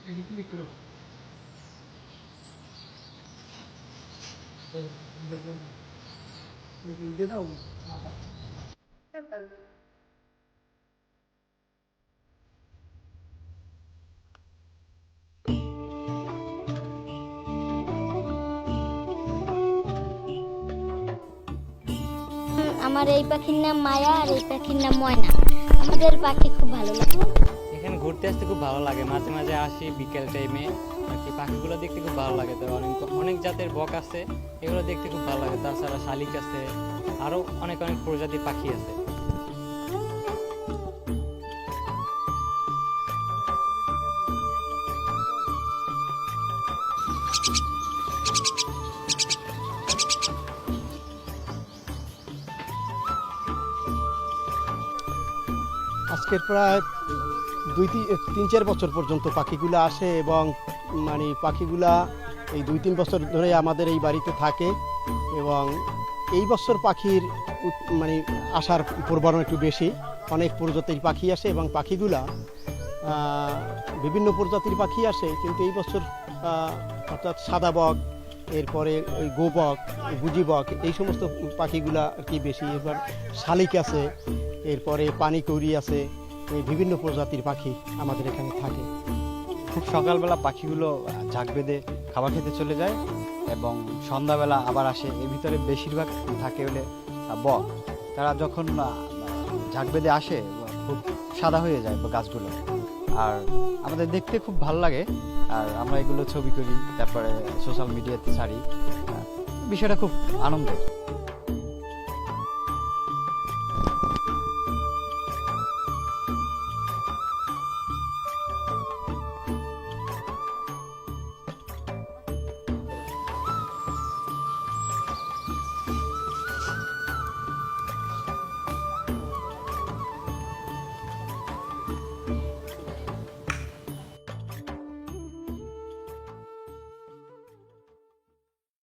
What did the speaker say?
আমার এই পাখির নাম মায়া আর এই পাখির নাম ময়না। আমাদের পাখি খুব ভালো লাগে। এখানে ঘুরতে আসতে খুব ভালো লাগে, মাঝে মাঝে আসি বিকেল টাইমে আর কি। পাখিগুলো দেখতে খুব ভালো লাগে। তো অনেক অনেক জাতের বক আছে, এগুলো দেখতে খুব ভালো লাগে। তাছাড়া শালিক আছে, আরও অনেক অনেক প্রজাতির পাখি আছে। আজকের প্রায় 2-3-4 বছর পর্যন্ত পাখিগুলো আসে এবং মানে পাখিগুলা এই 2-3 বছর ধরে আমাদের এই বাড়িতে থাকে। এবং এই বছর পাখির মানে আসার প্রবণতা একটু বেশি। অনেক প্রজাতির পাখি আসে এবং পাখিগুলা বিভিন্ন প্রজাতির পাখি আসে, কিন্তু এই বছর অর্থাৎ সাদা বক, এরপরে ওই গোবক, গুজি বক, এই সমস্ত পাখিগুলা আর কি বেশি। এবার শালিক আছে, এরপরে পানি কৌড়ি আছে, এই বিভিন্ন প্রজাতির পাখি আমাদের এখানে থাকে। খুব সকালবেলা পাখিগুলো ঝাঁক বেঁধে খাবার খেতে চলে যায় এবং সন্ধ্যাবেলা আবার আসে। এর ভিতরে বেশিরভাগ থাকে হলে বক। তারা যখন ঝাঁক বেঁধে আসে খুব সাদা হয়ে যায় গাছগুলো, আর আমাদের দেখতে খুব ভালো লাগে। আর আমরা এগুলো ছবি করি, তারপরে সোশ্যাল মিডিয়াতে ছাড়ি। বিষয়টা খুব আনন্দের।